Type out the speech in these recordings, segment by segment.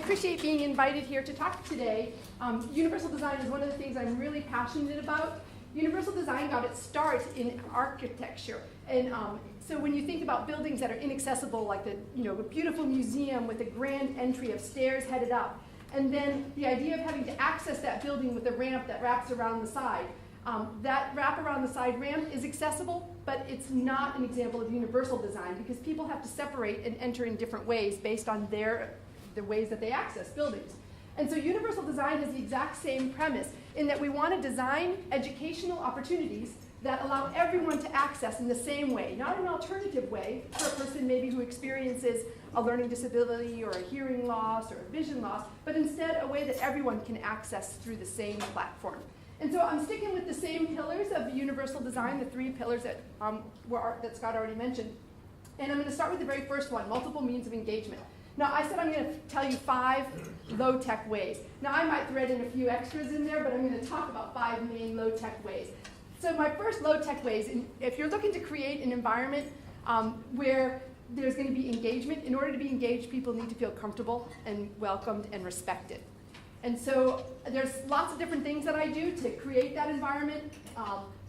appreciate being invited here to talk today. Universal design is one of the things I'm really passionate about. Universal design got its start in architecture. And so when you think about buildings that are inaccessible, like a beautiful museum with a grand entry of stairs headed up, and then the idea of having to access that building with a ramp that wraps around the side. That wrap around the side ramp is accessible, but it's not an example of universal design because people have to separate and enter in different ways based on the ways that they access buildings. And so universal design has the exact same premise in that we want to design educational opportunities that allow everyone to access in the same way, not an alternative way for a person maybe who experiences a learning disability or a hearing loss or a vision loss, but instead a way that everyone can access through the same platform. And so I'm sticking with the same pillars of universal design, the three pillars that Scott already mentioned. And I'm going to start with the very first one, multiple means of engagement. Now, I said I'm going to tell you 5 low-tech ways. Now, I might thread in a few extras in there, but I'm going to talk about 5 main low-tech ways. So my first low-tech ways, if you're looking to create an environment where there's going to be engagement, in order to be engaged, people need to feel comfortable and welcomed and respected. And so there's lots of different things that I do to create that environment.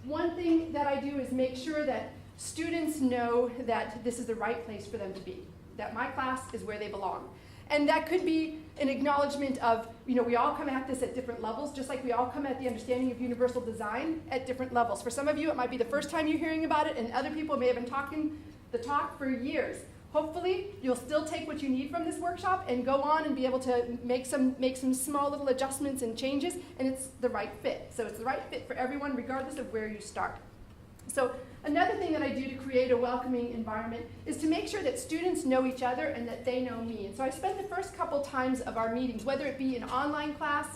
One thing that I do is make sure that students know that this is the right place for them to be, that my class is where they belong. And that could be an acknowledgement of, we all come at this at different levels, just like we all come at the understanding of universal design at different levels. For some of you, it might be the first time you're hearing about it, and other people may have been talking the talk for years. Hopefully, you'll still take what you need from this workshop and go on and be able to make some small little adjustments and changes, and it's the right fit. So it's the right fit for everyone, regardless of where you start. So another thing that I do to create a welcoming environment is to make sure that students know each other and that they know me. And so I spend the first couple times of our meetings, whether it be an online class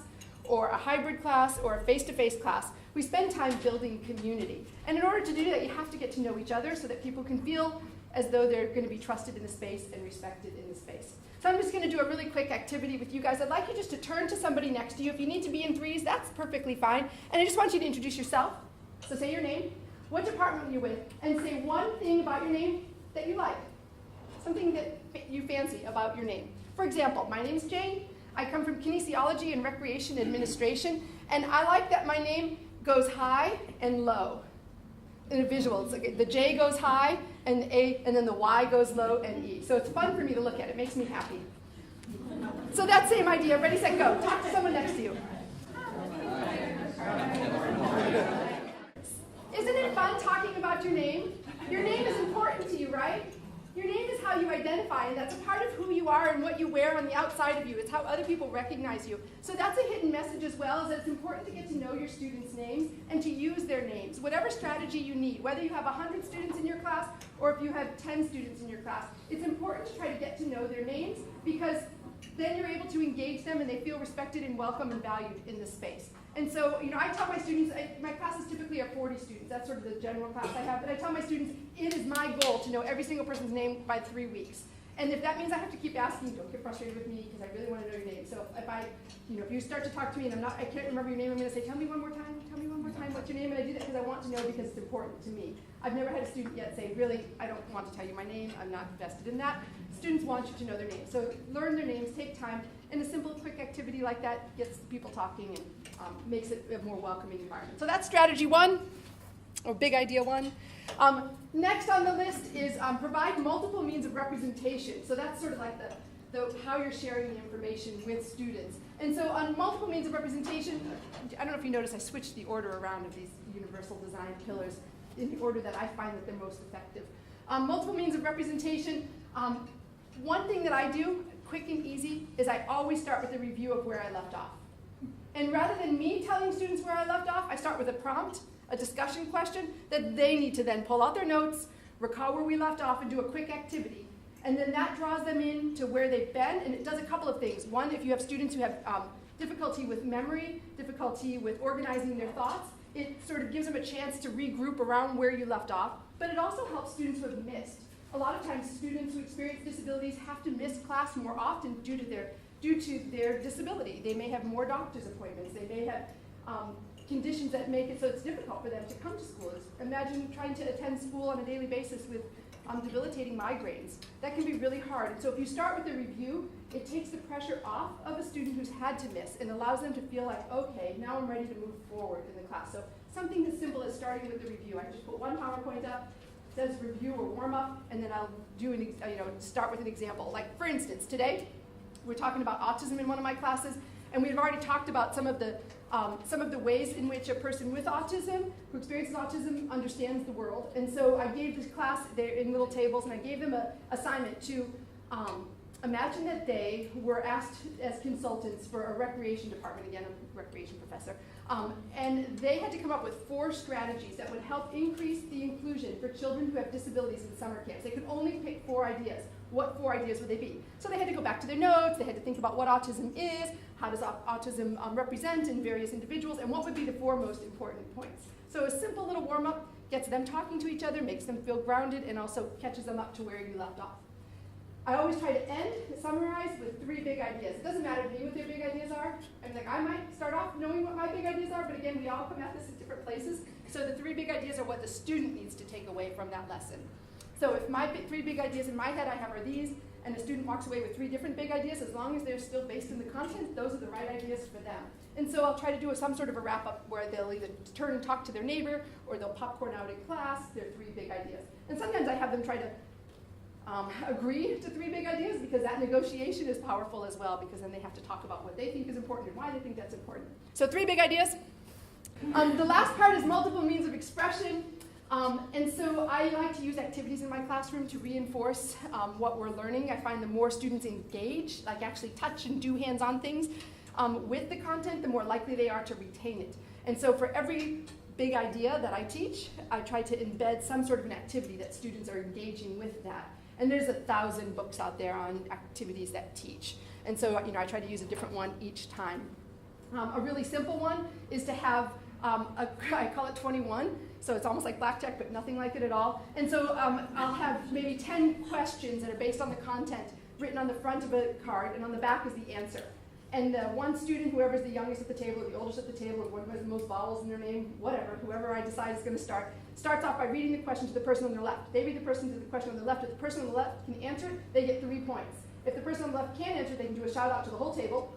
or a hybrid class or a face-to-face class, we spend time building community. And in order to do that, you have to get to know each other so that people can feel as though they're going to be trusted in the space and respected in the space. So I'm just going to do a really quick activity with you guys. I'd like you just to turn to somebody next to you. If you need to be in threes, that's perfectly fine. And I just want you to introduce yourself. So say your name, what department you're with, and say one thing about your name that you like, something that you fancy about your name. For example, my name's Jayne. I come from kinesiology and recreation administration, and I like that my name goes high and low. In a visual, it's like the J goes high and A, and then the Y goes low and E. So it's fun for me to look at. It makes me happy. So that same idea. Ready, set, go. Talk to someone next to you. Isn't it fun talking about your name? Your name is important to you, right? Your name is how you identify, and that's a part of who you are and what you wear on the outside of you. It's how other people recognize you. So that's a hidden message as well, is that it's important to get to know your students' names and to use their names. Whatever strategy you need, whether you have 100 students in your class or if you have 10 students in your class, it's important to try to get to know their names because then you're able to engage them and they feel respected and welcome and valued in this space. And so, I tell my students, my classes typically are 40 students. That's sort of the general class I have. But I tell my students, it is my goal to know every single person's name by 3 weeks. And if that means I have to keep asking, don't get frustrated with me because I really want to know your name. So if you start to talk to me and I can't remember your name, I'm going to say, tell me one more time what's your name. And I do that because I want to know because it's important to me. I've never had a student yet say, really, I don't want to tell you my name. I'm not invested in that. Students want you to know their names. So learn their names, take time. And a simple, quick activity like that gets people talking and makes it a more welcoming environment. So that's strategy 1, or big idea 1. Next on the list is provide multiple means of representation. So that's sort of like the how you're sharing the information with students. And so on multiple means of representation, I don't know if you noticed I switched the order around of these universal design pillars in the order that I find that they're most effective. Multiple means of representation, one thing that I do, quick and easy, is I always start with a review of where I left off. And rather than me telling students where I left off, I start with a prompt, a discussion question that they need to then pull out their notes, recall where we left off, and do a quick activity. And then that draws them in to where they've been, and it does a couple of things. One, if you have students who have difficulty with memory, difficulty with organizing their thoughts, it sort of gives them a chance to regroup around where you left off, but it also helps students who have missed. A lot of times students who experience disabilities have to miss class more often due to their disability. They may have more doctor's appointments. They may have conditions that make it so it's difficult for them to come to school. Imagine trying to attend school on a daily basis with debilitating migraines. That can be really hard. And so if you start with a review, it takes the pressure off of a student who's had to miss and allows them to feel like, okay, now I'm ready to move forward in the class. So something as simple as starting with the review. I just put one PowerPoint up, says review or warm up, and then I'll do start with an example. Like for instance, today we're talking about autism in one of my classes, and we've already talked about some of the ways in which a person with autism, who experiences autism, understands the world. And so I gave this class, they're in little tables, and I gave them an assignment to imagine that they were asked as consultants for a recreation department, again, I'm a recreation professor, and they had to come up with 4 strategies that would help increase the inclusion for children who have disabilities in summer camps. They could only pick 4 ideas. What 4 ideas would they be? So they had to go back to their notes, they had to think about what autism is, how does autism represent in various individuals, and what would be the 4 most important points. So a simple little warm-up gets them talking to each other, makes them feel grounded, and also catches them up to where you left off. I always try to summarize with 3 big ideas. It doesn't matter to me what their big ideas are. I might start off knowing what my big ideas are, but again, we all come at this at different places. So the 3 big ideas are what the student needs to take away from that lesson. So if my 3 big ideas in my head I have are these, and the student walks away with 3 different big ideas, as long as they're still based in the content, those are the right ideas for them. And so I'll try to do some sort of a wrap-up where they'll either turn and talk to their neighbor, or they'll popcorn out in class their 3 big ideas. And sometimes I have them try to agree to 3 big ideas, because that negotiation is powerful as well, because then they have to talk about what they think is important and why they think that's important. So 3 big ideas. The last part is multiple means of expression. And so I like to use activities in my classroom to reinforce what we're learning. I find the more students engage, like actually touch and do hands-on things with the content, the more likely they are to retain it. And so for every big idea that I teach, I try to embed some sort of an activity that students are engaging with that. And there's 1,000 books out there on activities that teach. And so I try to use a different one each time. A really simple one is to have, I call it 21. So it's almost like blackjack, but nothing like it at all. And so I'll have maybe 10 questions that are based on the content written on the front of a card, and on the back is the answer. And one student, whoever's the youngest at the table, or the oldest at the table, or one who has the most vowels in their name, whatever, whoever I decide is going to start, starts off by reading the question to the person on their left. They read the question to the question on the left. If the person on the left can answer, they get 3 points. If the person on the left can't answer, they can do a shout out to the whole table.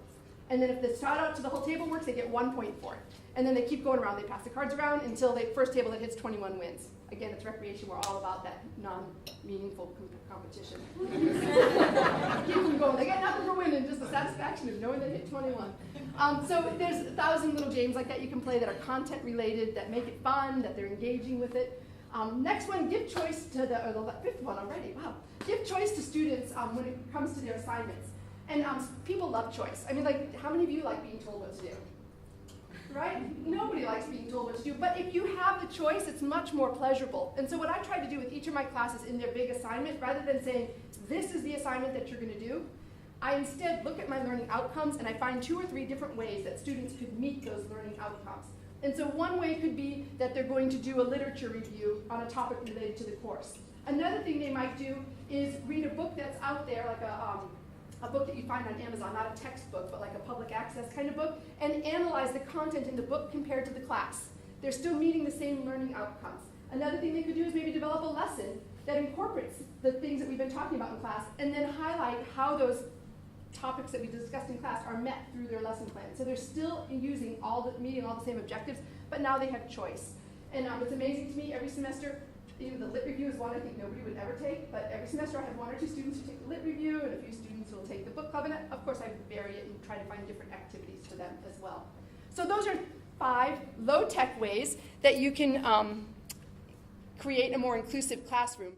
And then if the shout out to the whole table works, they get 1 point for it. And then they keep going around. They pass the cards around until the first table that hits 21 wins. Again, it's recreation. We're all about that non-meaningful competition. Keep them going. They get nothing for winning, just the satisfaction of knowing they hit 21. So there's 1,000 little games like that you can play that are content related, that make it fun, that they're engaging with it. Next one, give choice to the 5th one already. Wow. Give choice to students when it comes to their assignments. And people love choice. How many of you like being told what to do? Right? Nobody likes being told what to do, but if you have the choice, it's much more pleasurable. And so what I try to do with each of my classes in their big assignment, rather than saying, this is the assignment that you're going to do, I instead look at my learning outcomes, and I find 2 or 3 different ways that students could meet those learning outcomes. And so one way could be that they're going to do a literature review on a topic related to the course. Another thing they might do is read a book that's out there, like a book that you find on Amazon, not a textbook, but like a public access kind of book, and analyze the content in the book compared to the class. They're still meeting the same learning outcomes. Another thing they could do is maybe develop a lesson that incorporates the things that we've been talking about in class, and then highlight how those topics that we discussed in class are met through their lesson plan. So they're still meeting all the same objectives, but now they have choice. And it's amazing to me, every semester, the lit review is one I think nobody would ever take, but every semester I have 1 or 2 students who take the lit review, and a few students who will take the book club, and of course I vary it and try to find different activities for them as well. So those are 5 low-tech ways that you can create a more inclusive classroom.